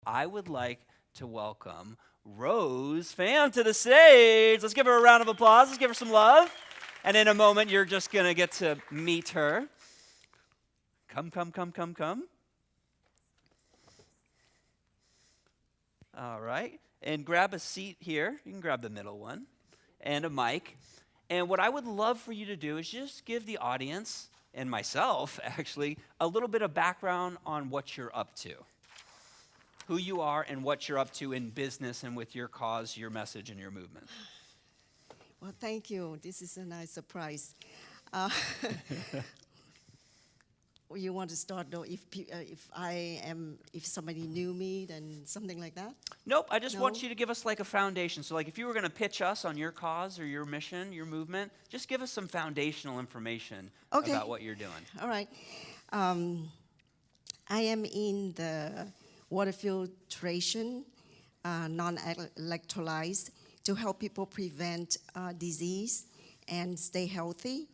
I would like to welcome Rose Pham to the stage. Let's give her a round of applause. Let's give her some love. And in a moment, you're just going to get to meet her. Come, come, come, come, come. All right. And grab a seat here. You can grab the middle one. And a mic. And what I would love for you to do is just give the audience, and myself actually, a little bit of background on what you're up to. Who you are and what you're up to in business and with your cause, your message, and your movement. Well, thank you. This is a nice surprise. You want to start though? If somebody knew me, then something like that. Nope. I just want you to give us like a foundation. So, like, if you were going to pitch us on your cause or your mission, your movement, just give us some foundational information about what you're doing. All right. I am in the water filtration, non-electrolyzed, to help people prevent disease and stay healthy.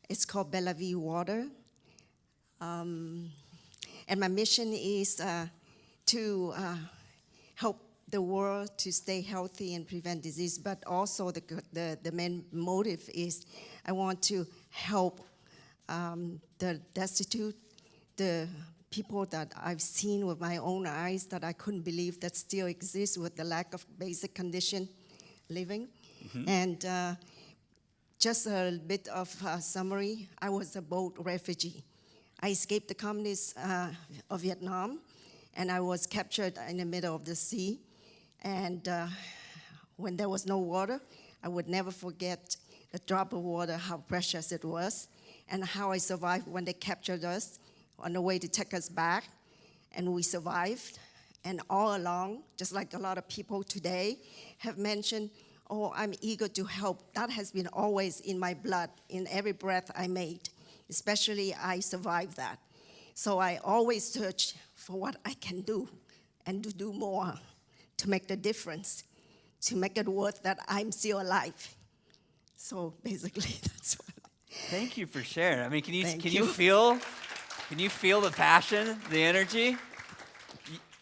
It's called Bellevue Water. And my mission is to help the world to stay healthy and prevent disease, but also the main motive is I want to help the destitute, the people that I've seen with my own eyes that I couldn't believe that still exist with the lack of basic condition living. Mm-hmm. And just a bit of summary, I was a boat refugee. I escaped the communists of Vietnam, and I was captured in the middle of the sea. And when there was no water, I would never forget a drop of water, how precious it was, and how I survived when they captured us on the way to take us back, and we survived. And all along, just like a lot of people today have mentioned, oh, I'm eager to help. That has been always in my blood, in every breath I made. Especially, I survived that. So I always search for what I can do and to do more to make the difference, to make it worth that I'm still alive. So basically, that's what. Thank you for sharing. I mean, can you feel the passion, the energy?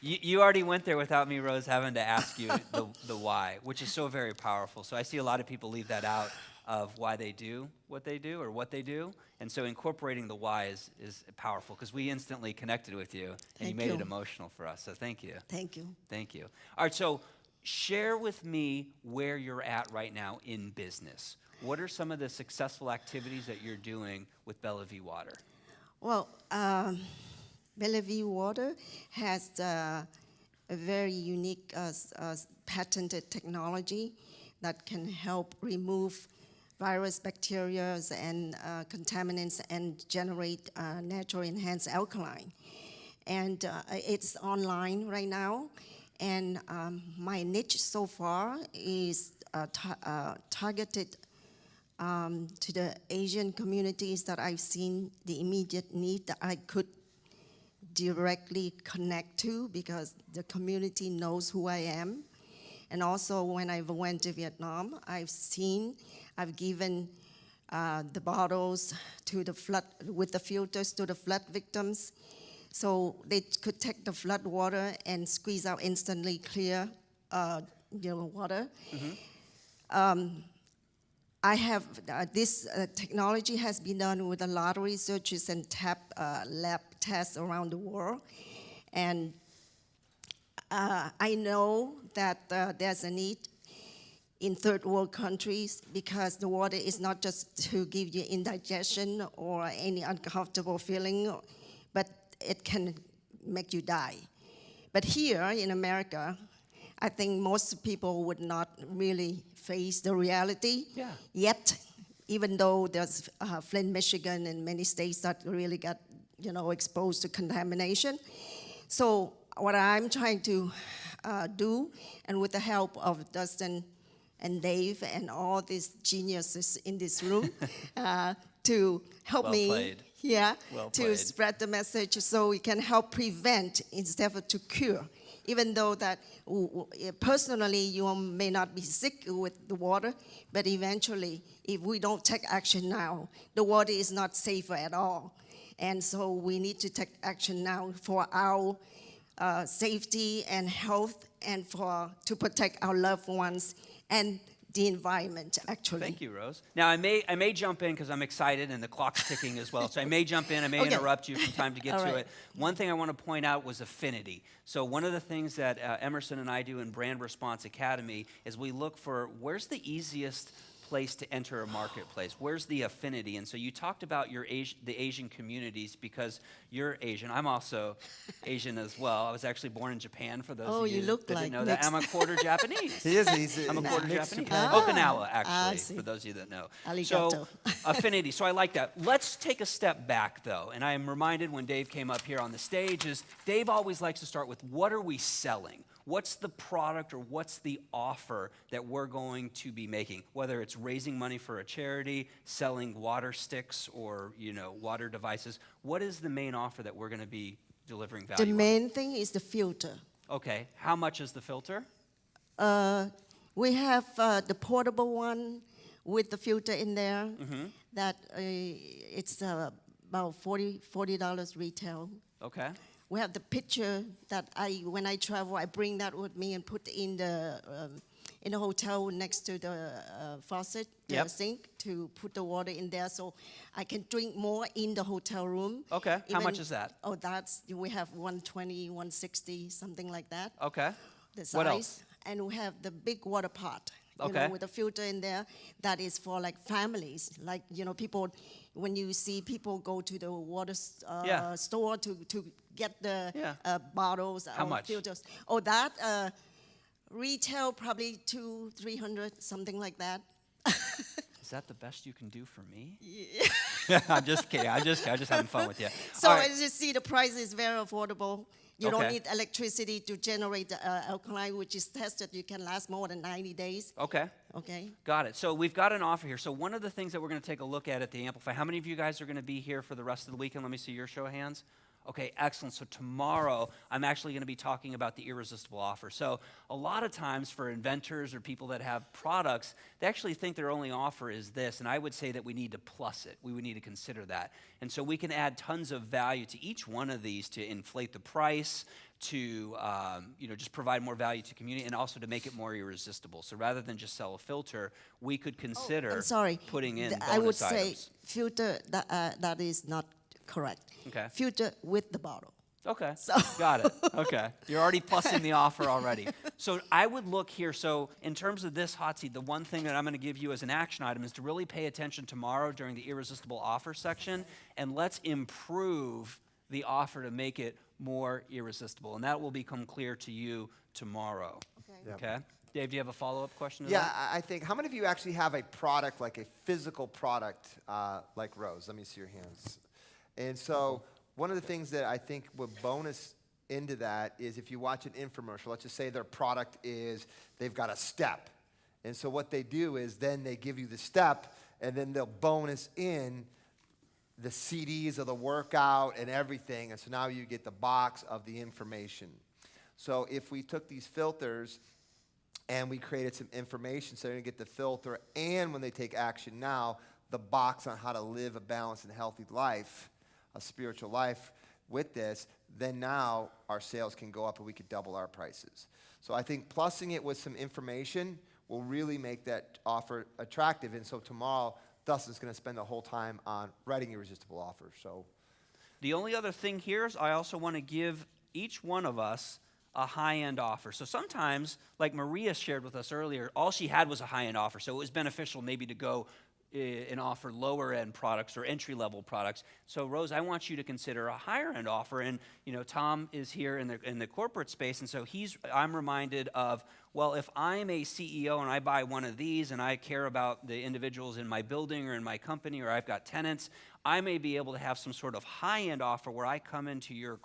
You already went there without me, Rose, having to ask you the why, which is so very powerful. So I see a lot of people leave that out of why they do what they do or what they do. And so incorporating the why is powerful because we instantly connected with you and you made it emotional for us. So thank you. Thank you. Thank you. All right, so share with me where you're at right now in business. What are some of the successful activities that you're doing with Bellevue Water? Well, Bellevue Water has a very unique patented technology that can help remove virus, bacteria, and contaminants and generate natural enhanced alkaline. And it's online right now. And my niche so far is targeted to the Asian communities that I've seen the immediate need that I could directly connect to because the community knows who I am. And also when I went to Vietnam, I've given the bottles to the flood, with the filters to the flood victims. So they could take the flood water and squeeze out instantly clear water. Mm-hmm. I have, this technology has been done with a lot of researchers and lab tests around the world. And I know that there's a need in third world countries because the water is not just to give you indigestion or any uncomfortable feeling, but it can make you die. But here in America, I think most people would not really face the reality yet, even though there's Flint, Michigan, and many states that really got exposed to contamination. So what I'm trying to do, and with the help of Dustin and Dave and all these geniuses in this room, to help me to spread the message so we can help prevent instead of to cure. Even though that personally you may not be sick with the water, but eventually if we don't take action now, the water is not safer at all. And so we need to take action now for our safety and health, and to protect our loved ones and the environment, actually. Thank you, Rose. Now, I may jump in because I'm excited and the clock's ticking as well. So I may jump in. I may interrupt you from time to get to it. One thing I want to point out was affinity. So one of the things that Emerson and I do in Brand Response Academy is we look for where's the easiest place to enter a marketplace. Where's the affinity? And so you talked about the Asian communities because you're Asian. I'm also Asian as well. I was actually born in Japan, for those of you that didn't know that. I'm a quarter Japanese. He is. I'm a quarter Japanese. Okinawa, actually, for those of you that know. Arigato. So affinity. So I like that. Let's take a step back, though. And I am reminded when Dave came up here on the stage is Dave always likes to start with what are we selling? What's the product or what's the offer that we're going to be making? Whether it's raising money for a charity, selling water sticks, or water devices. What is the main offer that we're going to be delivering value? The main thing is the filter. Okay. How much is the filter? We have the portable one with the filter in there. That it's about $40 retail. Okay. We have the picture that when I travel, I bring that with me and put in the hotel next to the faucet, the sink, to put the water in there so I can drink more in the hotel room. Okay. How much is that? Oh, we have 120, 160, something like that. Okay. The size. What else? And we have the big water pot. Okay. With a filter in there, that is for like families. Like, people, when you see people go to the water store to get the bottles How much? Filters. Oh, that retail probably $200-300, something like that. Is that the best you can do for me? Yeah. I'm just kidding. I'm just having fun with you. So All right. as you see, the price is very affordable. You don't need electricity to generate the alkaline, which is tested. You can last more than 90 days. Okay. Okay. Got it. So we've got an offer here. So one of the things that we're going to take a look at the Amplify, how many of you guys are going to be here for the rest of the weekend? Let me see your show of hands. Okay, excellent. So tomorrow, I'm actually going to be talking about the irresistible offer. So a lot of times for inventors or people that have products, they actually think their only offer is this, and I would say that we need to plus it. We would need to consider that. And so we can add tons of value to each one of these to inflate the price, to just provide more value to community, and also to make it more irresistible. So rather than just sell a filter, we could consider putting in bonus I would items. say filter, that is not correct. Okay. Filter with the bottle. Okay, So. got it. Okay, you're already plussing the offer already. So I would look here. So in terms of this hot seat, the one thing that I'm going to give you as an action item is to really pay attention tomorrow during the irresistible offer section, and let's improve the offer to make it more irresistible. And that will become clear to you tomorrow. Okay? Dave, do you have a follow-up question to that? I think, how many of you actually have a product, like a physical product, like Rose? Let me see your hands. And so one of the things that I think would bonus into that is if you watch an infomercial, let's just say their product is, they've got a step. And so what they do is then they give you the step, and then they'll bonus in the CDs of the workout and everything. And so now you get the box of the information. So if we took these filters and we created some information, so they're going to get the filter, and when they take action now, the box on how to live a balanced and healthy life, a spiritual life with this, then now our sales can go up and we could double our prices. So I think plussing it with some information will really make that offer attractive. And so tomorrow, Dustin's going to spend the whole time on writing irresistible offers. So the only other thing here is I also want to give each one of us a high-end offer. So sometimes, like Maria shared with us earlier, all she had was a high-end offer. So it was beneficial maybe to go and offer lower-end products or entry-level products. So Rose, I want you to consider a higher-end offer. And Tom is here in the corporate space, and so I'm reminded of, well, if I'm a CEO and I buy one of these and I care about the individuals in my building or in my company, or I've got tenants, I may be able to have some sort of high-end offer where I come into your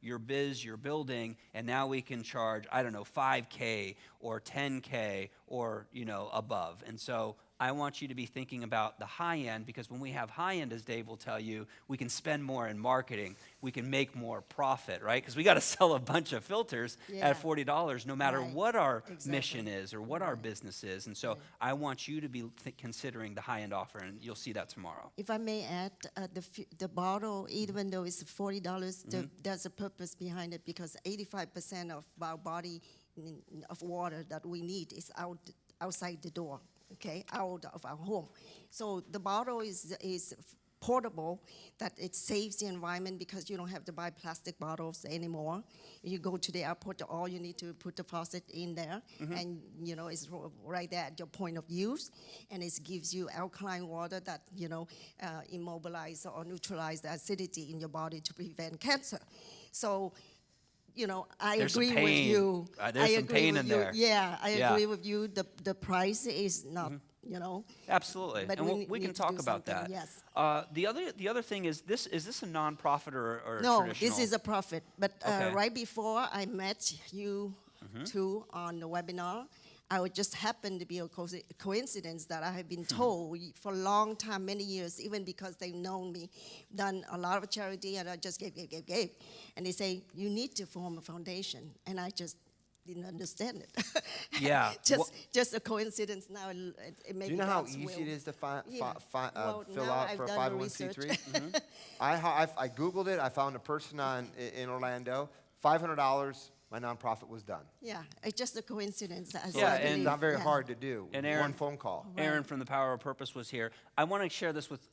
your biz you're building, and now we can charge, I don't know, 5K or 10K or, above. And so I want you to be thinking about the high end, because when we have high end, as Dave will tell you, we can spend more in marketing. We can make more profit, right? Because we got to sell a bunch of filters at $40 no matter what our mission is or what our business is. And so I want you to be considering the high end offer, and you'll see that tomorrow. If I may add, the bottle, even though it's $40, there's a purpose behind it, because 85% of our body of water that we need is outside the door. Okay, out of our home. So the bottle is portable, that it saves the environment, because you don't have to buy plastic bottles anymore. You go to the airport, all you need to put the faucet in there, and it's right there at your point of use, and it gives you alkaline water that immobilize or neutralize the acidity in your body to prevent cancer. So I agree with you. There's some pain in there. Yeah, I agree with you. The price is not, Absolutely, but and we can talk about that. Yes. The other thing is this a nonprofit or No, traditional? this is a profit. But Okay. right before I met you two on the webinar, I would just happen to be a coincidence that I have been told for a long time, many years, even because they've known me, done a lot of charity, and I just gave. And they say, you need to form a foundation. And I just didn't understand it. Yeah. Just a coincidence now. It may Do you know how easy it is to fill out for a 501c3? I Googled it. I found a person in Orlando. $500. My nonprofit was done. Yeah, it's just a coincidence. And It's not very hard to do. And Aaron, one phone call. Aaron from the Power of Purpose was here. I want to share this with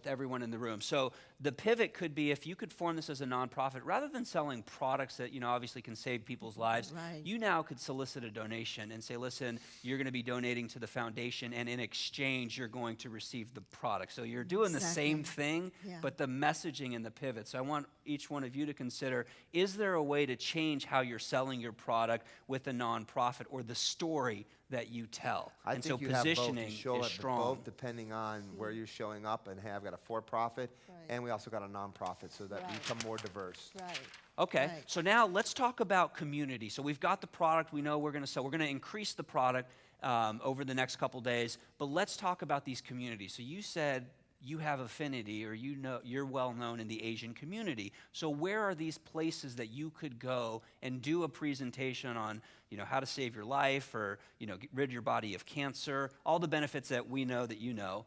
everyone in the room. So the pivot could be, if you could form this as a nonprofit, rather than selling products that obviously can save people's lives, you now could solicit a donation and say, listen, you're going to be donating to the foundation, and in exchange, you're going to receive the product. So you're doing the same thing, but the messaging and the pivot. So I want each one of you to consider, is there a way to change how you're selling your product with a nonprofit, or the story that you tell? I and think so you positioning have both. You show is it strong. both depending on where you're showing up. And hey, I've got a for-profit, and we also got a nonprofit, so that we become more diverse. Right. Okay, so now let's talk about community. So we've got the product we know we're going to sell. We're going to increase the product over the next couple days, but let's talk about these communities. So you said you have affinity, or you're well known in the Asian community. So where are these places that you could go and do a presentation on, how to save your life, or get rid of your body of cancer, all the benefits that we know that you know?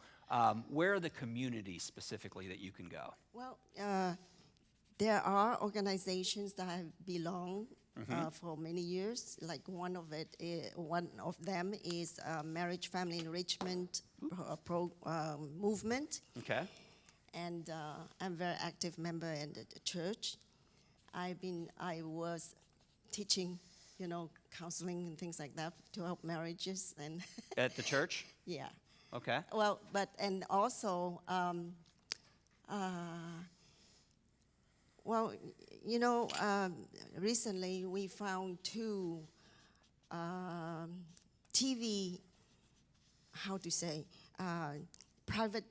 Where are the communities specifically that you can go? Well, there are organizations that have belonged for many years. Like one of them is Marriage Family Enrichment Movement. Okay. And I'm a very active member in the church. I was teaching, counseling and things like that to help marriages and At the church? yeah. Okay. Well, and also, recently we found two TV, private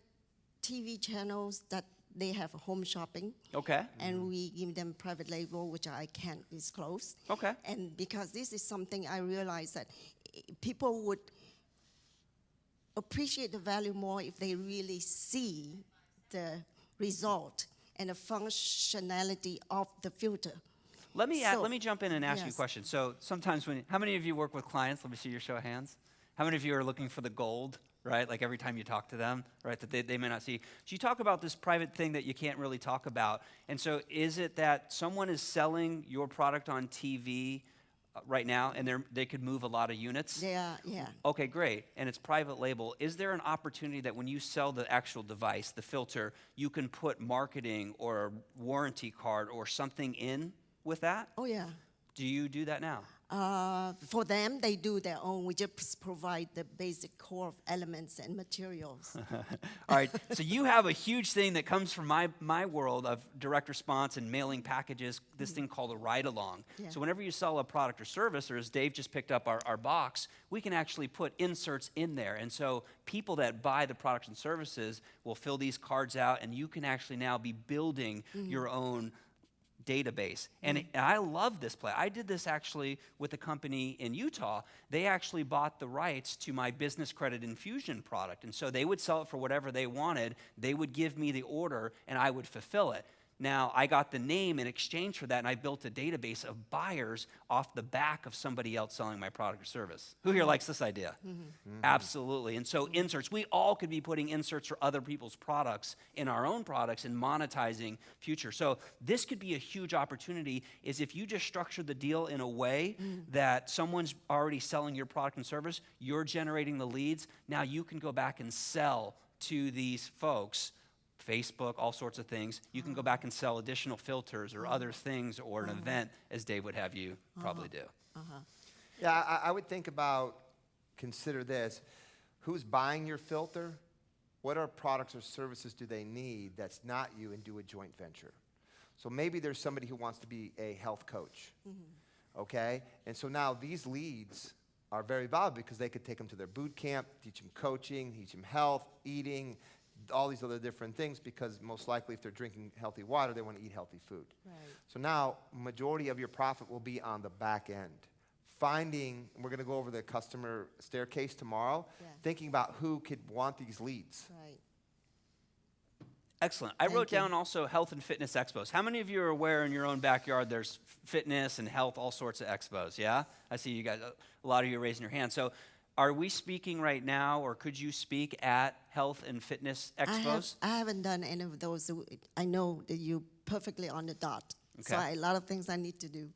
TV channels that they have home shopping. Okay. And we give them private label, which I can't disclose. Okay. And because this is something I realized that people would appreciate the value more if they really see the result and the functionality of the filter. Let me jump in and ask you a question. So sometimes how many of you work with clients? Let me see your show of hands. How many of you are looking for the gold, right? Like every time you talk to them, right, that they may not see. So you talk about this private thing that you can't really talk about. And so is it that someone is selling your product on TV right now, and they could move a lot of units? Yeah. Okay, great. And it's private label. Is there an opportunity that when you sell the actual device, the filter, you can put marketing or a warranty card or something in with that? Oh, yeah. Do you do that now? For them, they do their own. We just provide the basic core of elements and materials. All right, so you have a huge thing that comes from my world of direct response and mailing packages, this thing called a ride-along. Yeah. So whenever you sell a product or service, or as Dave just picked up our box, we can actually put inserts in there. And so people that buy the products and services will fill these cards out, and you can actually now be building your own database. And I love this play. I did this actually with a company in Utah. They actually bought the rights to my business credit infusion product. And so they would sell it for whatever they wanted. They would give me the order, and I would fulfill it. Now, I got the name in exchange for that, and I built a database of buyers off the back of somebody else selling my product or service. Who here likes this idea? Absolutely. And so inserts, we all could be putting inserts for other people's products in our own products and monetizing future. So this could be a huge opportunity, is if you just structure the deal in a way that someone's already selling your product and service, you're generating the leads, now you can go back and sell to these folks, Facebook, all sorts of things. You can go back and sell additional filters or other things, or an event, as Dave would have you probably do. Yeah, I would think about, consider this. Who's buying your filter? What are products or services do they need that's not you, and do a joint venture? So maybe there's somebody who wants to be a health coach, okay? And so now these leads are very valuable because they could take them to their boot camp, teach them coaching, teach them health, eating, all these other different things, because most likely if they're drinking healthy water, they want to eat healthy food. Right. So now, majority of your profit will be on the back end. Finding, we're going to go over the customer staircase tomorrow, thinking about who could want these leads. Right. Excellent. I wrote down also health and fitness expos. How many of you are aware in your own backyard there's fitness and health, all sorts of expos, yeah? I see you guys, a lot of you are raising your hand. So are we speaking right now, or could you speak at health and fitness expos? I haven't done any of those. I know that you're perfectly on the dot. Okay. So a lot of things I need to do.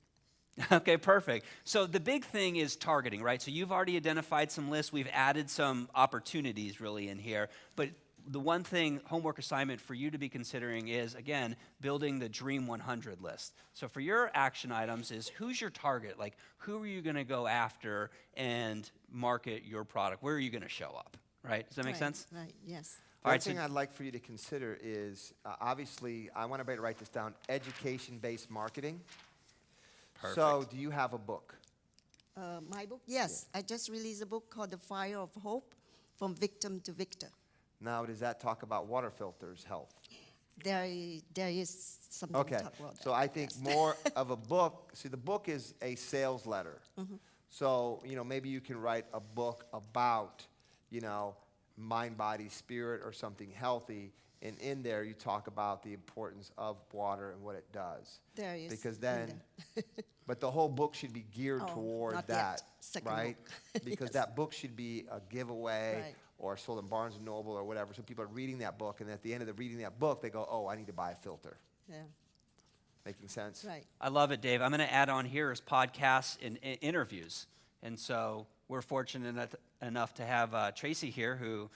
Okay, perfect. So the big thing is targeting, right? So you've already identified some lists. We've added some opportunities really in here. But the one thing, homework assignment for you to be considering is, again, building the Dream 100 list. So for your action items is, who's your target? Like, who are you going to go after and market your product? Where are you going to show up, right? Does that make sense? Right, yes. One thing I'd like for you to consider is, obviously, I want everybody to write this down, education-based marketing. Perfect. So do you have a book? My book? Yes. I just released a book called The Fire of Hope, From Victim to Victor. Now, does that talk about water filters health? There is something Okay, to talk about that. so I think more of a book, see, the book is a sales letter. So, maybe you can write a book about, mind, body, spirit, or something healthy, and in there you talk about the importance of water and what it does. There is. Because then, but the whole book should be geared toward not that, yet. Second right? book. Because Yes. that book should be a giveaway. Right. Or sold in Barnes & Noble or whatever. So people are reading that book, and at the end of the reading that book, they go, oh, I need to buy a filter. Yeah, Making sense? right. I love it, Dave. I'm going to add on here is podcasts and interviews. And so we're fortunate enough to have Tracy here, who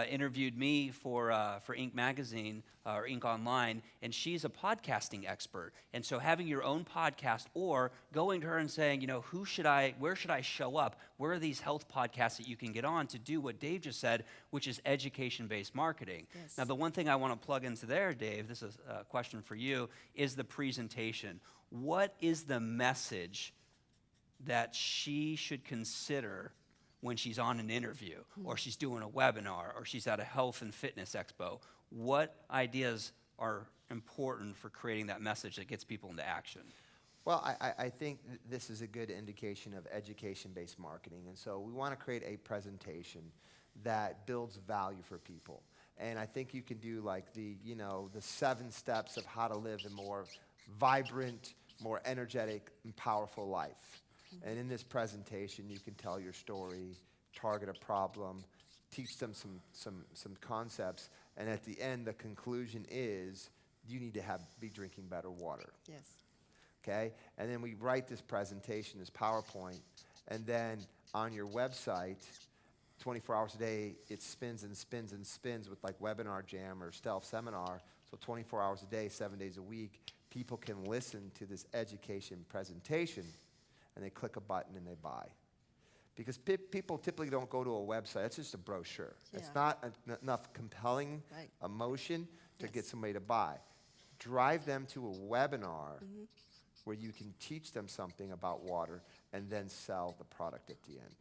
interviewed me for Inc. Magazine or Inc. Online, and she's a podcasting expert. And so having your own podcast, or going to her and saying, where should I show up? Where are these health podcasts that you can get on to do what Dave just said, which is education-based marketing? Yes. Now, the one thing I want to plug into there, Dave, this is a question for you, is the presentation. What is the message that she should consider when she's on an interview, or she's doing a webinar, or she's at a health and fitness expo? What ideas are important for creating that message that gets people into action? Well, I think this is a good indication of education-based marketing. And so we want to create a presentation that builds value for people. And I think you can do like the 7 steps of how to live a more vibrant, more energetic, and powerful life. And in this presentation, you can tell your story, target a problem, teach them some concepts, and at the end, the conclusion is you need to be drinking better water. Yes. Okay? And then we write this presentation, this PowerPoint, and then on your website, 24 hours a day, it spins and spins and spins with like Webinar Jam or Stealth Seminar. So 24 hours a day, 7 days a week, people can listen to this education presentation, and they click a button and they buy. Because people typically don't go to a website. It's just a brochure. It's not enough compelling emotion to get somebody to buy. Drive them to a webinar where you can teach them something about water and then sell the product at the end.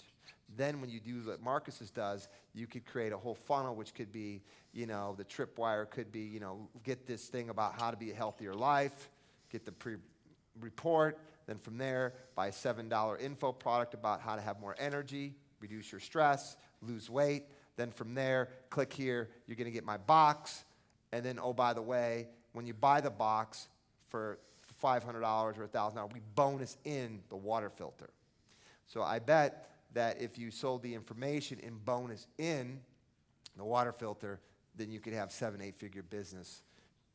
Then when you do what Marcus's does, you could create a whole funnel, which could be, the tripwire could be, get this thing about how to be a healthier life, get the report. Then from there, buy a $7 info product about how to have more energy, reduce your stress, lose weight. Then from there, click here, you're going to get my box. And then, oh, by the way, when you buy the box for $500 or $1,000, we bonus in the water filter. So I bet that if you sold the information and bonus in the water filter, then you could have 7-8-figure business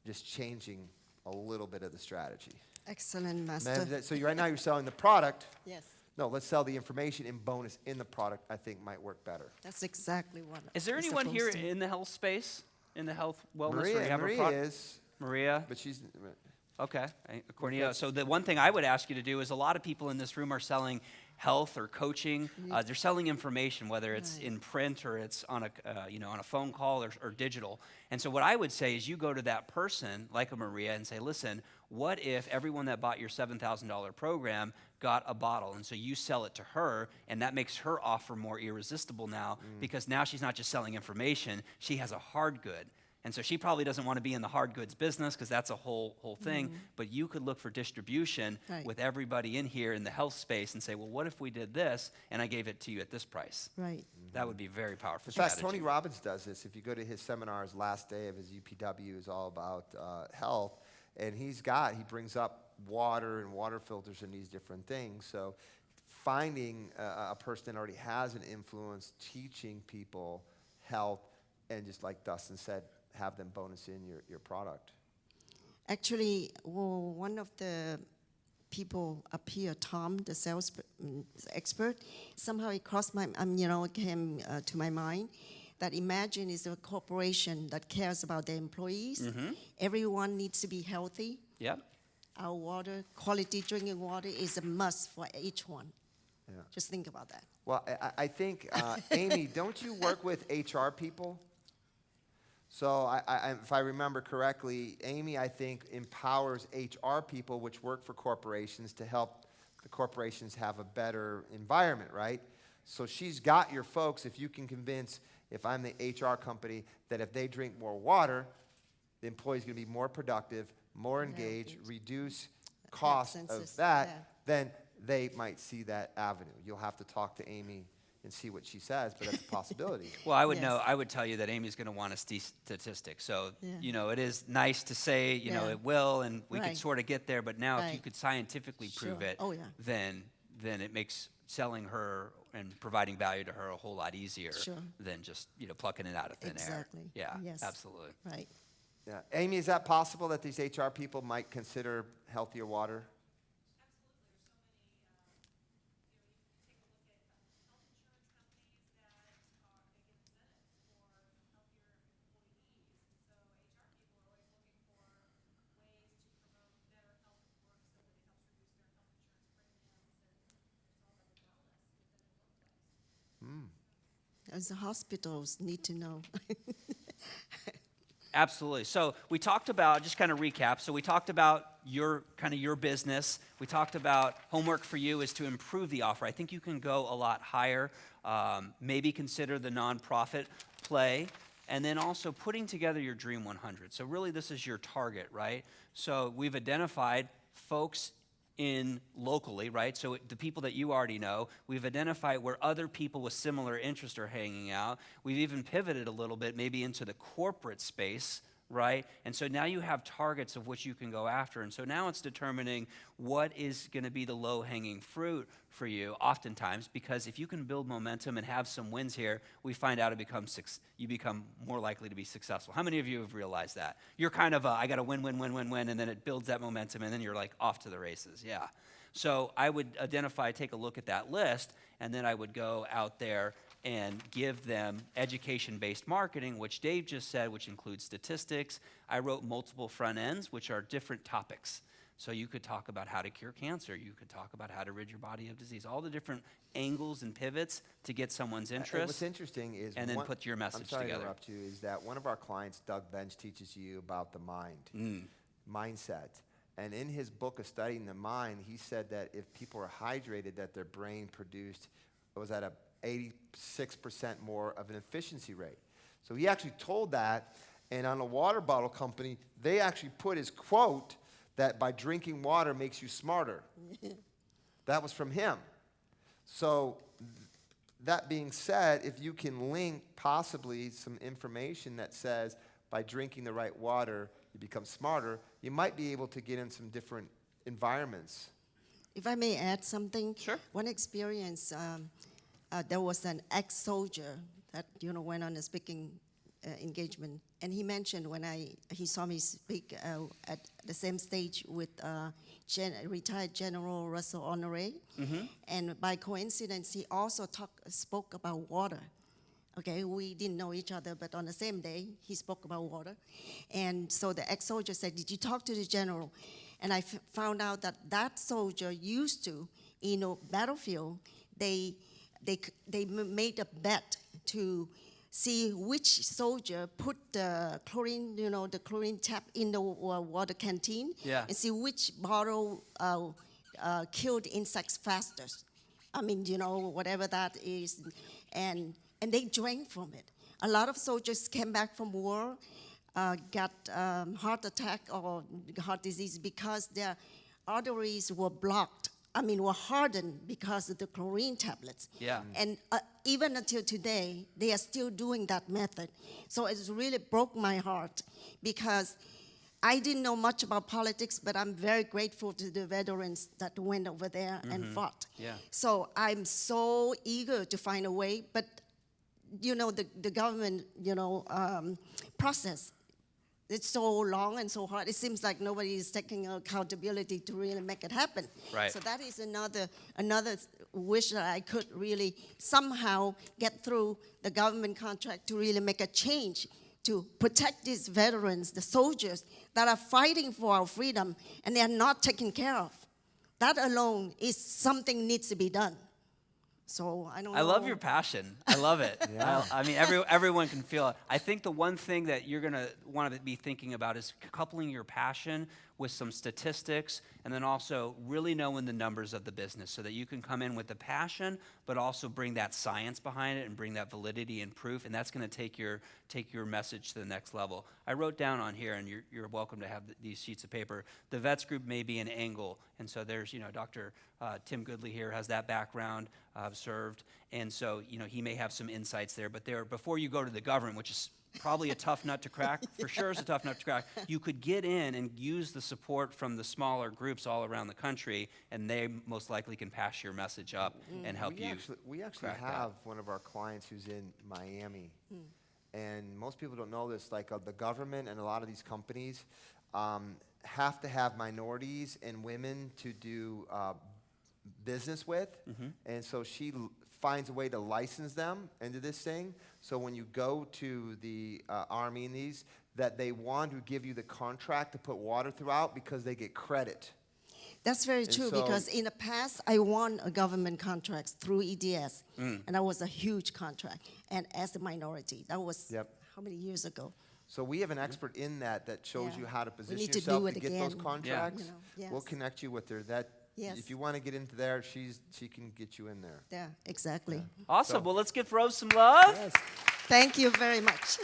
just changing a little bit of the strategy. Excellent, Master. So right now you're selling the product. Yes. No, let's sell the information and bonus in the product, I think might work better. That's exactly what. Is there we're anyone here supposed to. in the health space, in the health wellness? where you have a Maria product? is, Maria? but she's... Okay, Cornelio. So the one thing I would ask you to do is a lot of people in this room are selling health or coaching. They're selling information, whether it's in print or it's on a on a phone call or digital. And so what I would say is you go to that person like a Maria and say, listen, what if everyone that bought your $7,000 program got a bottle? And so you sell it to her, and that makes her offer more irresistible now because now she's not just selling information, she has a hard good. And so she probably doesn't want to be in the hard goods business because that's a whole thing. But you could look for distribution with everybody in here in the health space and say, well, what if we did this and I gave it to you at this price? Right. That would be very powerful. In fact, Tony Robbins does this. If you go to his seminars, last day of his UPW is all about health. And he brings up water and water filters and these different things. So finding a person that already has an influence, teaching people health, and just like Dustin said, have them bonus in your product. Actually, one of the people up here, Tom, the sales expert, somehow it crossed came to my mind that imagine is a corporation that cares about their employees. Everyone needs to be healthy. Yep. Our water, quality drinking water is a must for each one. Yeah. Just think about that. Well, I think, Amy, don't you work with HR people? So if I remember correctly, Amy, I think, empowers HR people which work for corporations to help the corporations have a better environment, right? So she's got your folks. If you can convince, if I'm the HR company, that if they drink more water, the employee's going to be more productive, more engaged, reduce cost of that, then they might see that avenue. You'll have to talk to Amy and see what she says, but that's a possibility. Well, I would know. I would tell you that Amy's going to want a statistic. So, it is nice to say, it will, and we could sort of get there. But now, if you could scientifically prove it, then it makes selling her and providing value to her a whole lot easier than just plucking it out of thin air. Exactly. Yeah. Yes. Absolutely. Right. Yeah. Amy, is that possible that these HR people might consider healthier water? As the hospitals need to know. Absolutely. So we talked about, just kind of recap, so we talked about your business. We talked about homework for you is to improve the offer. I think you can go a lot higher. Maybe consider the nonprofit play. And then also putting together your Dream 100. So really this is your target, right? So we've identified folks in locally, right? So the people that you already know, we've identified where other people with similar interests are hanging out. We've even pivoted a little bit maybe into the corporate space, right? And so now you have targets of which you can go after. And so now it's determining what is going to be the low-hanging fruit for you oftentimes, because if you can build momentum and have some wins here, we find out you become more likely to be successful. How many of you have realized that? You're kind of I got to win, and then it builds that momentum, and then you're like off to the races. Yeah. So I would take a look at that list, and then I would go out there and give them education-based marketing, which Dave just said, which includes statistics. I wrote multiple front ends, which are different topics. So you could talk about how to cure cancer. You could talk about how to rid your body of disease. All the different angles and pivots to get someone's interest. What's interesting is, and then put your message together. I'm sorry to interrupt you. Is that one of our clients, Doug Bench, teaches you about the mind, mindset. And in his book of Studying the Mind, he said that if people are hydrated, that their brain was at a 86% more of an efficiency rate. So he actually told that, and on a water bottle company, they actually put his quote that by drinking water makes you smarter. That was from him. So that being said, if you can link possibly some information that says by drinking the right water, you become smarter, you might be able to get in some different environments. If I may add something. Sure. One experience, there was an ex-soldier that went on a speaking engagement, and he mentioned when he saw me speak at the same stage with retired General Russell Honore, and by coincidence he also spoke about water. Okay, we didn't know each other, but on the same day he spoke about water, and so the ex-soldier said, "Did you talk to the general?" And I found out that soldier used to, battlefield, they made a bet to see which soldier put the chlorine, the chlorine tap in the water canteen, and see which bottle killed insects fastest. I mean, whatever that is, and they drank from it. A lot of soldiers came back from war, got heart attack or heart disease because their arteries were blocked. I mean, were hardened because of the chlorine tablets. Yeah. And even until today, they are still doing that method. So it really broke my heart because I didn't know much about politics, but I'm very grateful to the veterans that went over there and fought. Yeah. So I'm so eager to find a way, but the government, process, it's so long and so hard. It seems like nobody is taking accountability to really make it happen. Right. So that is another wish that I could really somehow get through the government contract to really make a change to protect these veterans, the soldiers that are fighting for our freedom and they are not taken care of. That alone is something needs to be done. So I don't know. I love your passion. I love it. Yeah. I mean, everyone can feel it. I think the one thing that you're going to want to be thinking about is coupling your passion with some statistics and then also really knowing the numbers of the business so that you can come in with the passion but also bring that science behind it and bring that validity and proof, and that's going to take your message to the next level. I wrote down on here, and you're welcome to have these sheets of paper, the vets group may be an angle, and so there's, Dr. Tim Goodley here has that background, served, and so, he may have some insights there, but before you go to the government, which is probably a tough nut to crack, for sure it's a tough nut to crack, you could get in and use the support from the smaller groups all around the country, and they most likely can pass your message up and help you. We actually have one of our clients who's in Miami, and most people don't know this, like the government and a lot of these companies have to have minorities and women to do business with, and so she finds a way to license them into this thing. So when you go to the Army and these, that they want to give you the contract to put water throughout because they get credit. That's very true, because in the past, I won a government contract through EDS, and that was a huge contract, and as a minority. That was how many years ago? So we have an expert in that shows you how to position need to yourself do it to get those again. contracts. Yes. We'll connect you with her. If you want to get into there, she can get you in there. Yeah, exactly. Awesome. Well, let's give Rose some love. Yes. Thank you very much.